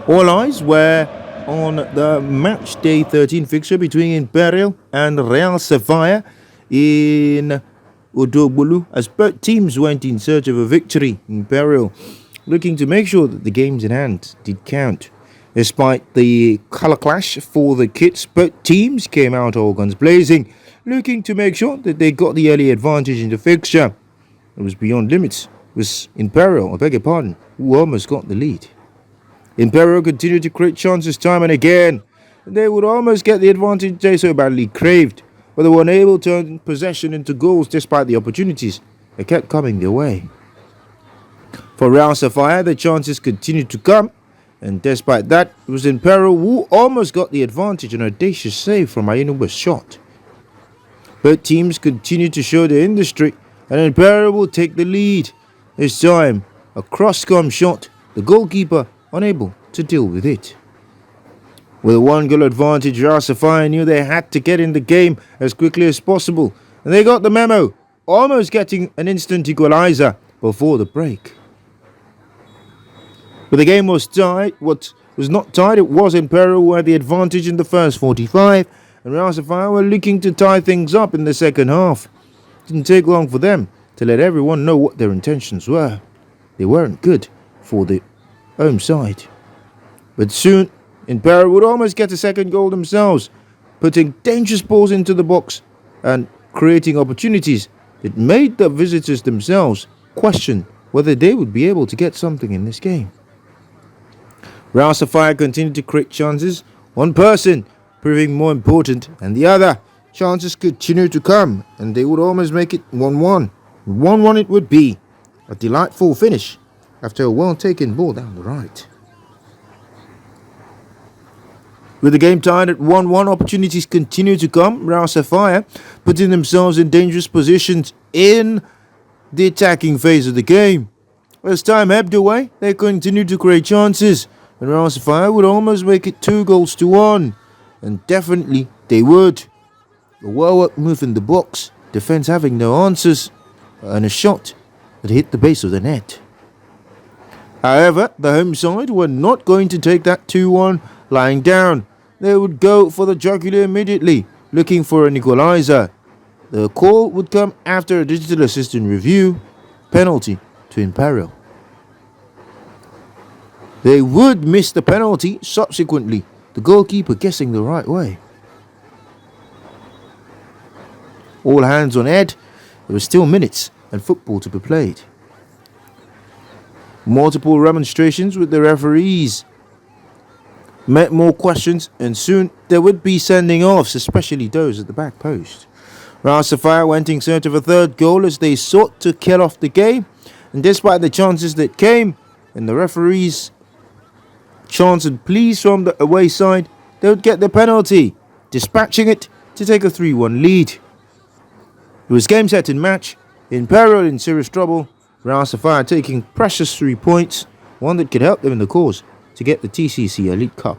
All eyes were on the match day 13 fixture between Imperial and Real Sapphire in Udogbulu as both teams went in search of a victory. Imperial looking to make sure that the games in hand did count. Despite the colour clash for the kits, both teams came out all guns blazing, looking to make sure that they got the early advantage in the fixture. It was beyond limits. It was Imperial, I beg your pardon, who almost got the lead. Imperial continued to create chances time and again. They would almost get the advantage they so badly craved, but they were unable to turn possession into goals despite the opportunities that kept coming their way. For Real Sapphire, the chances continued to come, and despite that, it was Imperial who almost got the advantage on an audacious save from Ayanuba's shot. Both teams continued to show their industry, and Imperial will take the lead. This time, a cross-com shot, the goalkeeper unable to deal with it. With a one-goal advantage, Real Sapphire knew they had to get in the game as quickly as possible, and they got the memo, almost getting an instant equalizer before the break. But the game was tied. What was not tied, it was Imperial who had the advantage in the first 45, and Real Sapphire were looking to tie things up in the second half. It didn't take long for them to let everyone know what their intentions were. They weren't good for the home side. But soon, Imperial would almost get a second goal themselves, putting dangerous balls into the box and creating opportunities that made the visitors themselves question whether they would be able to get something in this game. Real Sapphire continued to create chances, one person proving more important than the other. Chances continued to come, and they would almost make it 1-1. 1-1 it would be. A delightful finish after a well-taken ball down the right. With the game tied at 1-1, opportunities continue to come. Real Sapphire putting themselves in dangerous positions in the attacking phase of the game. As time ebbed away, they continued to create chances, and Real Sapphire would almost make it 2-1. And definitely they would. A well-worked move in the box, defence having no answers, and a shot that hit the base of the net. However, the home side were not going to take that 2-1 lying down. They would go for the jugular immediately, looking for an equalizer. The call would come after a digital assistant review, penalty to Imperial. They would miss the penalty subsequently, the goalkeeper guessing the right way. All hands on Ed. There were still minutes and football to be played. Multiple remonstrations with the referees met more questions, and soon there would be sending offs, especially those at the back post. Real Sapphire went in search of a third goal as they sought to kill off the game, and despite the chances that came and the referees' chants and pleas from the away side, they would get the penalty, dispatching it to take a 3-1 lead. It was game, set and match. Imperial in serious trouble. Real Sapphire taking precious 3 points, one that could help them in the cause to get the TCC Elite Cup.